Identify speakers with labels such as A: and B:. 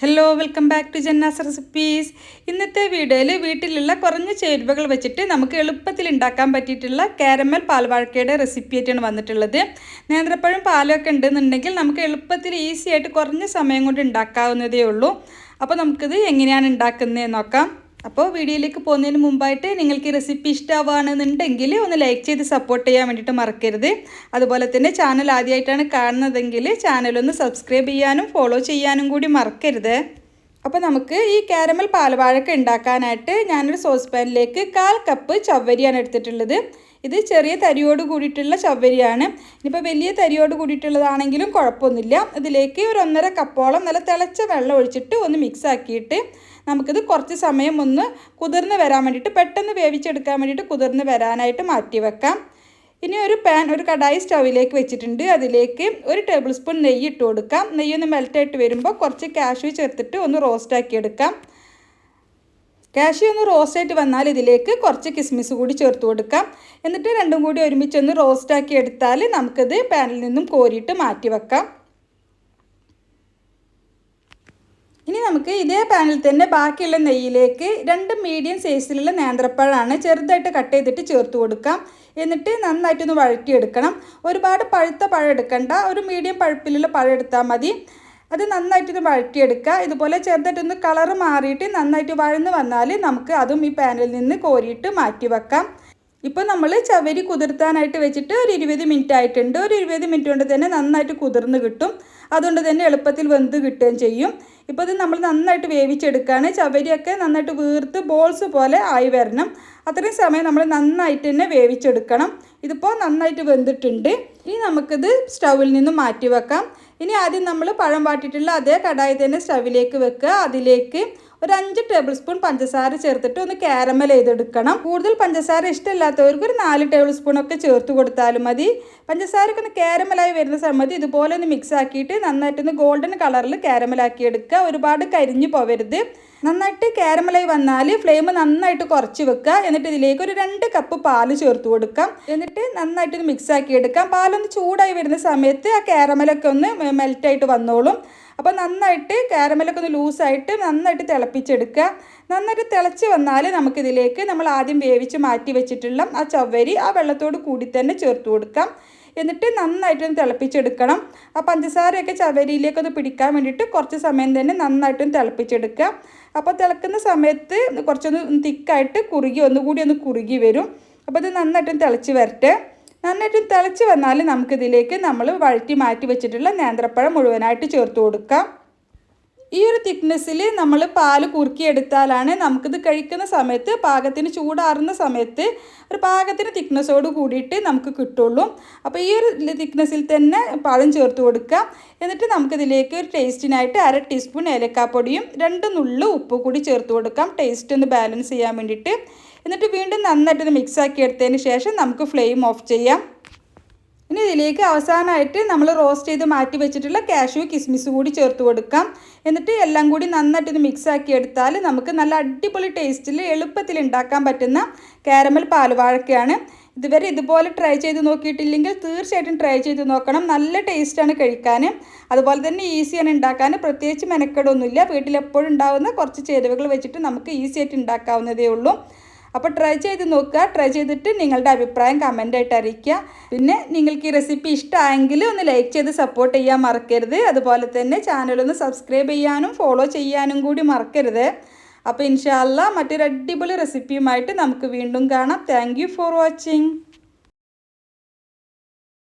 A: Hello welcome back to Jannah's recipes. ഇന്നത്തെ വീഡിയോയിൽ വീട്ടിലുള്ള കുറഞ്ഞ ചേരുവകൾ വെച്ചിട്ട് നമുക്ക് എളുപ്പത്തിൽ ഉണ്ടാക്കാൻ പറ്റിയിട്ടുള്ള കാരമൽ പാൽവാഴക്കയുടെ റെസിപ്പി ആയിട്ടാണ് വന്നിട്ടുള്ളത്. നേന്ത്രപ്പഴം പാലൊക്കെ ഉണ്ടെന്നുണ്ടെങ്കിൽ നമുക്ക് എളുപ്പത്തിൽ ഈസി ആയിട്ട് കുറഞ്ഞ സമയം കൊണ്ട് ഉണ്ടാക്കാവുന്നതേ ഉള്ളൂ. അപ്പോൾ നമുക്കിത് എങ്ങനെയാണ് ഉണ്ടാക്കുന്നതെന്ന് നോക്കാം. അപ്പോൾ വീഡിയോയിലേക്ക് പോകുന്നതിന് മുമ്പായിട്ട് നിങ്ങൾക്ക് ഈ റെസിപ്പി ഇഷ്ടമാവുകയാണെന്നുണ്ടെങ്കിൽ ഒന്ന് ലൈക്ക് ചെയ്ത് സപ്പോർട്ട് ചെയ്യാൻ വേണ്ടിയിട്ട് മറക്കരുത്. അതുപോലെ തന്നെ ചാനൽ ആദ്യമായിട്ടാണ് കാണുന്നതെങ്കിൽ ചാനലൊന്ന് സബ്സ്ക്രൈബ് ചെയ്യാനും ഫോളോ ചെയ്യാനും കൂടി മറക്കരുത്. അപ്പോൾ നമുക്ക് ഈ കാരമൽ പാൽവാഴക്ക ഉണ്ടാക്കാനായിട്ട് ഞാനൊരു സോസ് പാനിലേക്ക് 1/4 കപ്പ് ചവ്വരിയാണ് എടുത്തിട്ടുള്ളത്. ഇത് ചെറിയ തരിയോട് കൂടിയിട്ടുള്ള ചവ്വരിയാണ്. ഇനിയിപ്പോൾ വലിയ തരിയോട് കൂടിയിട്ടുള്ളതാണെങ്കിലും കുഴപ്പമൊന്നുമില്ല. ഇതിലേക്ക് ഒരു 1.5 കപ്പോളം നല്ല തിളച്ച വെള്ളം ഒഴിച്ചിട്ട് ഒന്ന് മിക്സ് ആക്കിയിട്ട് നമുക്കിത് കുറച്ച് സമയം ഒന്ന് കുതിർന്ന് വരാൻ വേണ്ടിയിട്ട്, പെട്ടെന്ന് വേവിച്ചെടുക്കാൻ വേണ്ടിയിട്ട് കുതിർന്ന് വരാനായിട്ട് മാറ്റി വെക്കാം. ഇനി ഒരു കടായി സ്റ്റൗവിലേക്ക് വെച്ചിട്ടുണ്ട്. അതിലേക്ക് 1 ടേബിൾ സ്പൂൺ നെയ്യ് ഇട്ട് കൊടുക്കാം. നെയ്യൊന്ന് മെൽറ്റായിട്ട് വരുമ്പോൾ കുറച്ച് കാഷ്യൂ ചേർത്തിട്ട് ഒന്ന് റോസ്റ്റാക്കി എടുക്കാം. കാഷ്യൂ ഒന്ന് റോസ്റ്റായിട്ട് വന്നാൽ ഇതിലേക്ക് കുറച്ച് കിസ്മിസ് കൂടി ചേർത്ത് കൊടുക്കാം. എന്നിട്ട് രണ്ടും കൂടി ഒരുമിച്ചൊന്ന് റോസ്റ്റാക്കി എടുത്താൽ നമുക്കിത് പാനിൽ നിന്നും കോരിയിട്ട് മാറ്റി വെക്കാം. ഇനി നമുക്ക് ഇതേ പാനിൽ തന്നെ ബാക്കിയുള്ള നെയ്യിലേക്ക് 2 മീഡിയം സൈസിലുള്ള നേന്ത്രപ്പഴമാണ് ചെറുതായിട്ട് കട്ട് ചെയ്തിട്ട് ചേർത്ത് കൊടുക്കാം. എന്നിട്ട് നന്നായിട്ടൊന്ന് വഴറ്റിയെടുക്കണം. ഒരുപാട് പഴുത്ത പഴം എടുക്കണ്ട, ഒരു മീഡിയം പഴുപ്പിലുള്ള പഴം എടുത്താൽ മതി. അത് നന്നായിട്ടൊന്ന് വഴറ്റിയെടുക്കുക. ഇതുപോലെ ചെറുതായിട്ടൊന്ന് കളറ് മാറിയിട്ട് നന്നായിട്ട് വഴന്ന് വന്നാൽ നമുക്ക് അതും ഈ പാനിൽ നിന്ന് കോരിയിട്ട് മാറ്റി വെക്കാം. ഇപ്പോൾ നമ്മൾ ചവരി കുതിർത്താനായിട്ട് വെച്ചിട്ട് ഒരു 20 മിനിറ്റ് ആയിട്ടുണ്ട്. ഒരു 20 മിനിറ്റ് കൊണ്ട് തന്നെ നന്നായിട്ട് കുതിർന്ന് കിട്ടും. അതുകൊണ്ട് തന്നെ എളുപ്പത്തിൽ വെന്ത് കിട്ടുകയും ചെയ്യും. ഇപ്പോൾ ഇത് നമ്മൾ നന്നായിട്ട് വേവിച്ചെടുക്കുകയാണ്. ചവരിയൊക്കെ നന്നായിട്ട് വീർത്ത് ബോൾസ് പോലെ ആയി വരണം. അത്രയും സമയം നമ്മൾ നന്നായിട്ട് തന്നെ വേവിച്ചെടുക്കണം. ഇതിപ്പോൾ നന്നായിട്ട് വെന്തിട്ടുണ്ട്. ഇനി നമുക്കിത് സ്റ്റൗവിൽ നിന്ന് മാറ്റി വെക്കാം. ഇനി ആദ്യം നമ്മൾ പഴം വാട്ടിയിട്ടുള്ള അതേ കടായി തന്നെ സ്റ്റൗവിലേക്ക് വെക്കുക. അതിലേക്ക് ഒരു 5 ടേബിൾ സ്പൂൺ പഞ്ചസാര ചേർത്തിട്ട് ഒന്ന് കാരമൽ ചെയ്തെടുക്കണം. കൂടുതൽ പഞ്ചസാര ഇഷ്ടമില്ലാത്തവർക്ക് ഒരു 4 ടേബിൾ സ്പൂണൊക്കെ ചേർത്ത് കൊടുത്താലും മതി. പഞ്ചസാരയൊക്കെ ഒന്ന് കാരമലായി വരുന്ന സമയത്ത് ഇതുപോലെ ഒന്ന് മിക്സ് ആക്കിയിട്ട് നന്നായിട്ടൊന്ന് ഗോൾഡൻ കളറിൽ കാരമലാക്കി എടുക്കുക. ഒരുപാട് കരിഞ്ഞു പോവരുത്. നന്നായിട്ട് കാരമലായി വന്നാൽ ഫ്ലെയിം നന്നായിട്ട് കുറച്ച് വെക്കുക. എന്നിട്ട് ഇതിലേക്ക് ഒരു 2 കപ്പ് പാല് ചേർത്ത് കൊടുക്കാം. എന്നിട്ട് നന്നായിട്ടൊന്ന് മിക്സ് ആക്കി എടുക്കാം. പാലൊന്ന് ചൂടായി വരുന്ന സമയത്ത് ആ കാരമലൊക്കെ ഒന്ന് മെൽറ്റായിട്ട് വന്നോളും. അപ്പോൾ നന്നായിട്ട് കാരമലൊക്കെ ഒന്ന് ലൂസായിട്ട് നന്നായിട്ട് തിളപ്പിച്ചെടുക്കുക. നന്നായിട്ട് തിളച്ച് വന്നാൽ നമുക്കിതിലേക്ക് നമ്മൾ ആദ്യം വേവിച്ച് മാറ്റി വെച്ചിട്ടുള്ള ആ ചവ്വരി ആ വെള്ളത്തോട് കൂടി തന്നെ ചേർത്ത് കൊടുക്കാം. എന്നിട്ട് നന്നായിട്ടൊന്ന് തിളപ്പിച്ചെടുക്കണം. ആ പഞ്ചസാരയൊക്കെ ചവരിയിലേക്കൊന്ന് പിടിക്കാൻ വേണ്ടിയിട്ട് കുറച്ച് സമയം തന്നെ നന്നായിട്ടൊന്ന് തിളപ്പിച്ചെടുക്കുക. അപ്പോൾ തിളക്കുന്ന സമയത്ത് കുറച്ചൊന്ന് തിക്കായിട്ട് ഒന്നുകൂടി ഒന്ന് കുറുകി വരും. അപ്പോൾ ഇത് നന്നായിട്ടൊന്ന് തിളച്ച് വരട്ടെ. നന്നായിട്ട് തിളച്ച് വന്നാൽ നമുക്കിതിലേക്ക് നമ്മൾ വഴറ്റി മാറ്റി വെച്ചിട്ടുള്ള നേന്ത്രപ്പഴം മുഴുവനായിട്ട് ചേർത്ത് കൊടുക്കാം. ഈ ഒരു തിക്നെസ്സിൽ നമ്മൾ പാല് കുറുക്കിയെടുത്താലാണ് നമുക്കിത് കഴിക്കുന്ന സമയത്ത് പാകത്തിന് ചൂടാറുന്ന സമയത്ത് ഒരു പാകത്തിന് തിക്നെസ്സോട് കൂടിയിട്ട് നമുക്ക് കിട്ടുള്ളൂ. അപ്പോൾ ഈ ഒരു തിക്നെസ്സിൽ തന്നെ പഴം ചേർത്ത് കൊടുക്കാം. എന്നിട്ട് നമുക്കിതിലേക്ക് ഒരു ടേസ്റ്റിനായിട്ട് 1/2 ടീസ്പൂൺ ഏലക്കാപ്പൊടിയും 2 നുള്ളു ഉപ്പ് കൂടി ചേർത്ത് കൊടുക്കാം, ടേസ്റ്റ് ഒന്ന് ബാലൻസ് ചെയ്യാൻ വേണ്ടിയിട്ട്. എന്നിട്ട് വീണ്ടും നന്നായിട്ടൊന്ന് മിക്സ് ആക്കി എടുത്തതിന് ശേഷം നമുക്ക് ഫ്ലെയിം ഓഫ് ചെയ്യാം. ഇനി ഇതിലേക്ക് അവസാനമായിട്ട് നമ്മൾ റോസ്റ്റ് ചെയ്ത് മാറ്റി വെച്ചിട്ടുള്ള കാഷ്യൂ കിസ്മിസ് കൂടി ചേർത്ത് കൊടുക്കാം. എന്നിട്ട് എല്ലാം കൂടി നന്നായിട്ടൊന്ന് മിക്സ് ആക്കി എടുത്താൽ നമുക്ക് നല്ല അടിപൊളി ടേസ്റ്റിൽ എളുപ്പത്തിൽ ഉണ്ടാക്കാൻ പറ്റുന്ന കാരമൽ പാൽവാഴക്കയാണ്. ഇതുവരെ ഇതുപോലെ ട്രൈ ചെയ്ത് നോക്കിയിട്ടില്ലെങ്കിൽ തീർച്ചയായിട്ടും ട്രൈ ചെയ്ത് നോക്കണം. നല്ല ടേസ്റ്റാണ് കഴിക്കാൻ. അതുപോലെ തന്നെ ഈസിയാണ് ഉണ്ടാക്കാൻ. പ്രത്യേകിച്ച് മെനക്കെടൊന്നുമില്ല. വീട്ടിലെപ്പോഴും ഉണ്ടാകുന്ന കുറച്ച് ചേരുവകൾ വെച്ചിട്ട് നമുക്ക് ഈസി ആയിട്ട് ഉണ്ടാക്കാവുന്നതേ ഉള്ളൂ. അപ്പോൾ ട്രൈ ചെയ്ത് നോക്കുക. ട്രൈ ചെയ്തിട്ട് നിങ്ങളുടെ അഭിപ്രായം കമൻ്റായിട്ട് അറിയിക്കുക. പിന്നെ നിങ്ങൾക്ക് ഈ റെസിപ്പി ഇഷ്ടമായെങ്കിൽ ഒന്ന് ലൈക്ക് ചെയ്ത് സപ്പോർട്ട് ചെയ്യാൻ മറക്കരുത്. അതുപോലെ തന്നെ ചാനലൊന്ന് സബ്സ്ക്രൈബ് ചെയ്യാനും ഫോളോ ചെയ്യാനും കൂടി മറക്കരുത്. അപ്പോൾ ഇൻഷാ അല്ലാഹ് മറ്റൊരു അടിപൊളി റെസിപ്പിയുമായിട്ട് നമുക്ക് വീണ്ടും കാണാം. Thank you for watching.